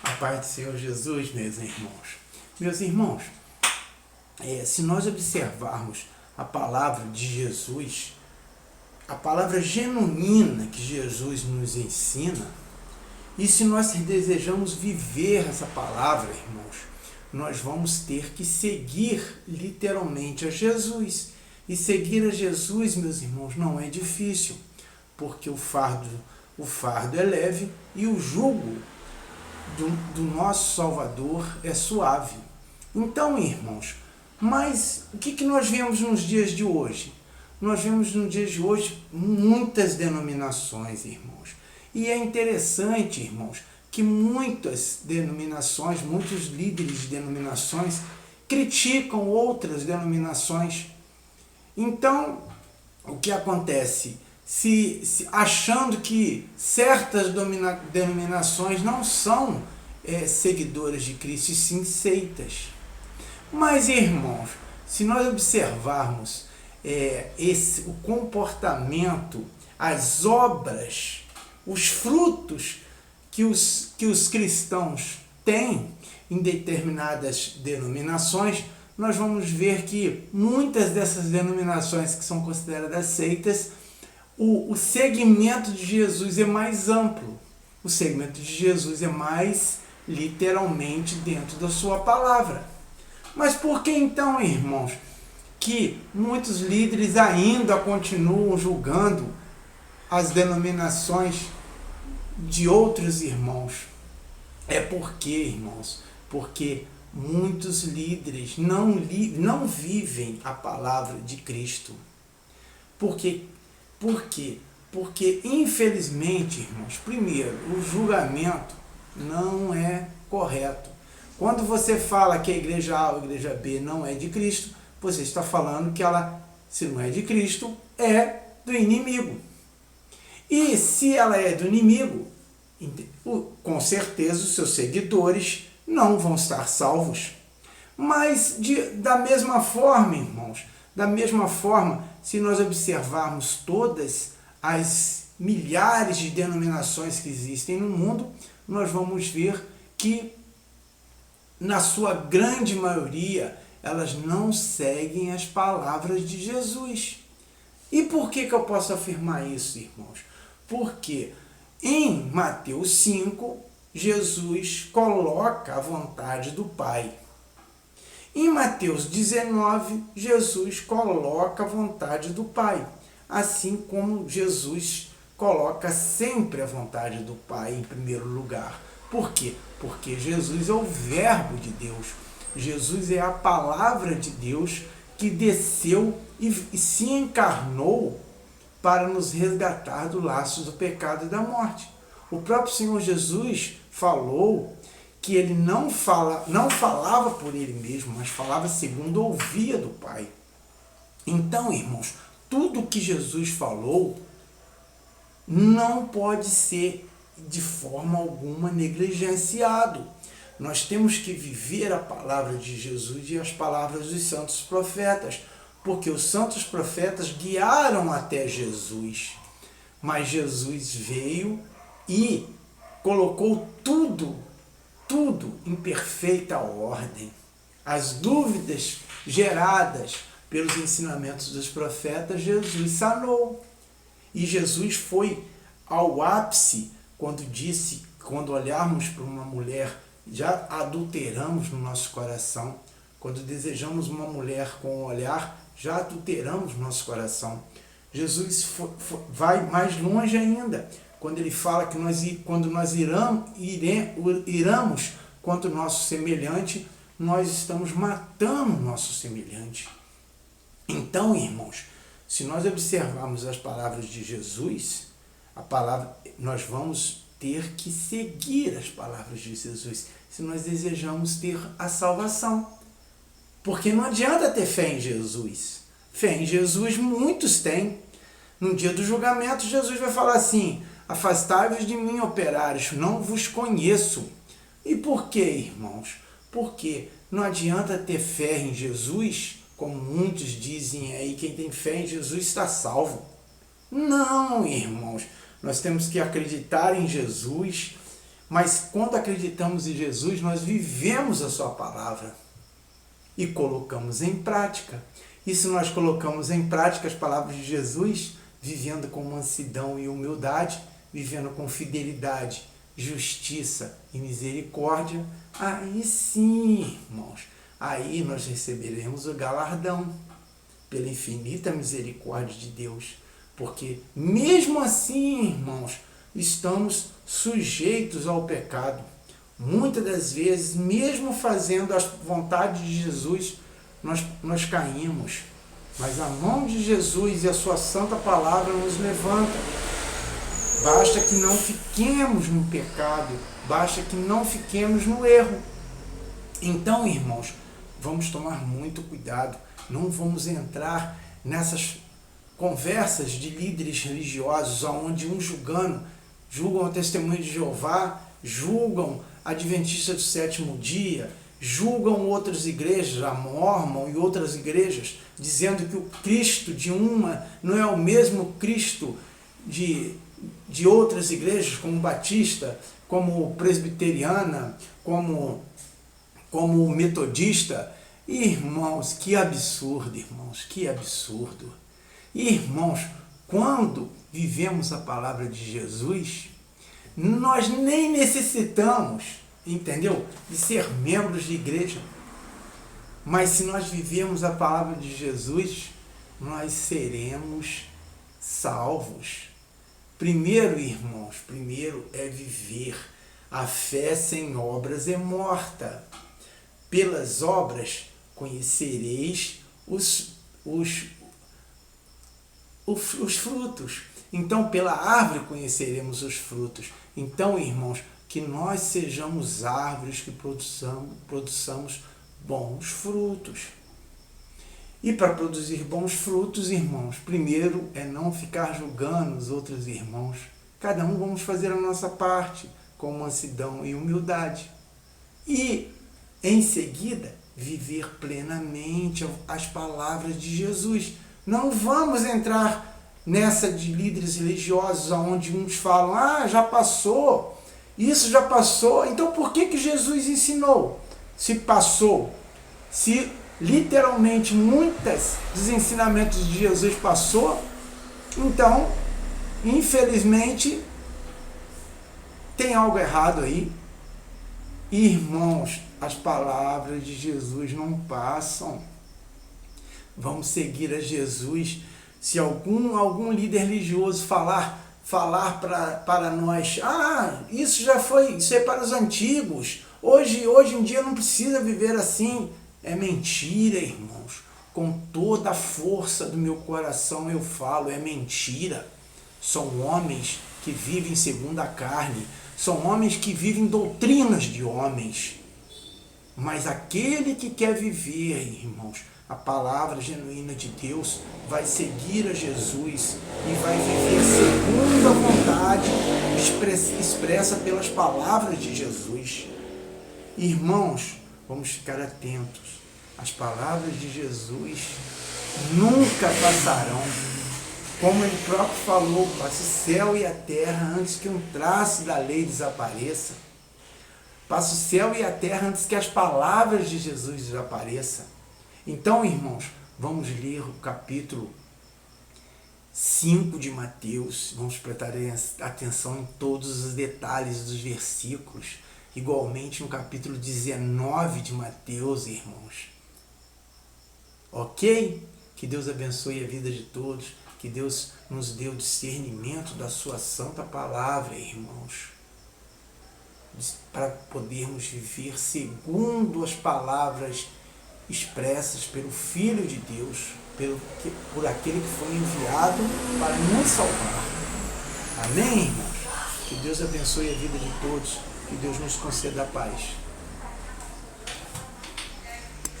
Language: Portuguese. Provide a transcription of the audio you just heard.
A paz do Senhor Jesus, meus irmãos. Meus irmãos, se nós observarmos a palavra de Jesus, a palavra genuína que Jesus nos ensina, e se nós desejamos viver essa palavra, irmãos, nós vamos ter que seguir literalmente a Jesus. E seguir a Jesus, meus irmãos, não é difícil, porque o fardo é leve e o jugo do nosso Salvador é suave. Então, irmãos, mas o que nós vemos nos dias de hoje? Nós vemos nos dias de hoje muitas denominações, irmãos. E é interessante, irmãos, que muitas denominações, muitos líderes de denominações criticam outras denominações. Então, o que acontece? Achando que certas denominações não são seguidoras de Cristo, e sim seitas. Mas, irmãos, se nós observarmos o comportamento, as obras, os frutos que os cristãos têm em determinadas denominações, nós vamos ver que muitas dessas denominações que são consideradas seitas, o segmento de Jesus é mais amplo. O segmento de Jesus é mais literalmente dentro da sua palavra. Mas por que então, irmãos, que muitos líderes ainda continuam julgando as denominações de outros irmãos? É porque, irmãos, porque muitos líderes não vivem a palavra de Cristo. Por quê? Porque, infelizmente, irmãos, primeiro, o julgamento não é correto. Quando você fala que a igreja A ou a igreja B não é de Cristo, você está falando que ela, se não é de Cristo, é do inimigo. E se ela é do inimigo, com certeza os seus seguidores não vão estar salvos. Mas da mesma forma, irmãos, se nós observarmos todas as milhares de denominações que existem no mundo, nós vamos ver que, na sua grande maioria, elas não seguem as palavras de Jesus. E por que eu posso afirmar isso, irmãos? Porque em Mateus 5, Jesus coloca a vontade do Pai. Em Mateus 19, Jesus coloca a vontade do Pai, assim como Jesus coloca sempre a vontade do Pai em primeiro lugar. Por quê? Porque Jesus é o Verbo de Deus. Jesus é a palavra de Deus que desceu e se encarnou para nos resgatar do laço do pecado e da morte. O próprio Senhor Jesus falou que ele não falava por ele mesmo, mas falava segundo ouvia do Pai. Então, irmãos, tudo que Jesus falou não pode ser de forma alguma negligenciado. Nós temos que viver a palavra de Jesus e as palavras dos santos profetas, porque os santos profetas guiaram até Jesus, mas Jesus veio e colocou tudo em perfeita ordem. As dúvidas geradas pelos ensinamentos dos profetas, Jesus sanou. E Jesus foi ao ápice quando olharmos para uma mulher, já adulteramos no nosso coração. Quando desejamos uma mulher com o olhar, já adulteramos no nosso coração. Jesus vai mais longe ainda, quando ele fala que quando nós iramos contra o nosso semelhante, nós estamos matando o nosso semelhante. Então, irmãos, se nós observarmos as palavras de Jesus, nós vamos ter que seguir as palavras de Jesus, se nós desejamos ter a salvação. Porque não adianta ter fé em Jesus. Fé em Jesus muitos têm. No dia do julgamento, Jesus vai falar assim: afastai-vos de mim, operários, não vos conheço. E por quê, irmãos? Porque não adianta ter fé em Jesus, como muitos dizem aí, quem tem fé em Jesus está salvo. Não, irmãos. Nós temos que acreditar em Jesus, Mas quando acreditamos em Jesus, nós vivemos a sua palavra e colocamos em prática. E se nós colocamos em prática as palavras de Jesus, vivendo com mansidão e humildade, vivendo com fidelidade, justiça e misericórdia, aí sim, irmãos, aí nós receberemos o galardão pela infinita misericórdia de Deus. Porque mesmo assim, irmãos, estamos sujeitos ao pecado. Muitas das vezes, mesmo fazendo a vontade de Jesus, nós caímos. Mas a mão de Jesus e a sua santa palavra nos levanta. Basta que não fiquemos no pecado, basta que não fiquemos no erro. Então, irmãos, vamos tomar muito cuidado. Não vamos entrar nessas conversas de líderes religiosos, onde uns julgam o testemunho de Jeová, julgam a Adventista do Sétimo Dia, julgam outras igrejas, a Mórmon e outras igrejas, dizendo que o Cristo de uma não é o mesmo Cristo de outras igrejas, como Batista, como Presbiteriana, como Metodista. Irmãos, que absurdo, irmãos, que absurdo. Irmãos, quando vivemos a palavra de Jesus, nós nem necessitamos, entendeu? De ser membros de igreja. Mas se nós vivemos a palavra de Jesus, nós seremos salvos. Primeiro, irmãos, primeiro é viver. A fé sem obras é morta. Pelas obras conhecereis os frutos. Então, pela árvore conheceremos os frutos. Então, irmãos, que nós sejamos árvores que produzamos bons frutos. E para produzir bons frutos, irmãos, primeiro é não ficar julgando os outros irmãos. Cada um vamos fazer a nossa parte com mansidão e humildade. E, em seguida, viver plenamente as palavras de Jesus. Não vamos entrar nessa de líderes religiosos, onde uns falam, já passou, isso já passou, então por que Jesus ensinou? Se passou, se literalmente muitos dos ensinamentos de Jesus passou, então, infelizmente, tem algo errado aí. Irmãos, as palavras de Jesus não passam. Vamos seguir a Jesus. Se algum líder religioso falar para nós, isso é para os antigos, hoje em dia não precisa viver assim, é mentira, irmãos. Com toda a força do meu coração eu falo, é mentira. São homens que vivem segundo a carne, são homens que vivem doutrinas de homens. Mas aquele que quer viver, irmãos, a palavra genuína de Deus, vai seguir a Jesus e vai viver segundo a vontade expressa pelas palavras de Jesus. Irmãos, vamos ficar atentos. As palavras de Jesus nunca passarão. Como ele próprio falou, passe o céu e a terra antes que um traço da lei desapareça. Passe o céu e a terra antes que as palavras de Jesus desapareçam. Então, irmãos, vamos ler o capítulo 5 de Mateus. Vamos prestar atenção em todos os detalhes dos versículos. Igualmente no capítulo 19 de Mateus, irmãos. Ok? Que Deus abençoe a vida de todos. Que Deus nos dê o discernimento da sua santa palavra, irmãos. Para podermos viver segundo as palavras expressas pelo Filho de Deus, por aquele que foi enviado para nos salvar. Amém, irmãos? Que Deus abençoe a vida de todos, que Deus nos conceda a paz.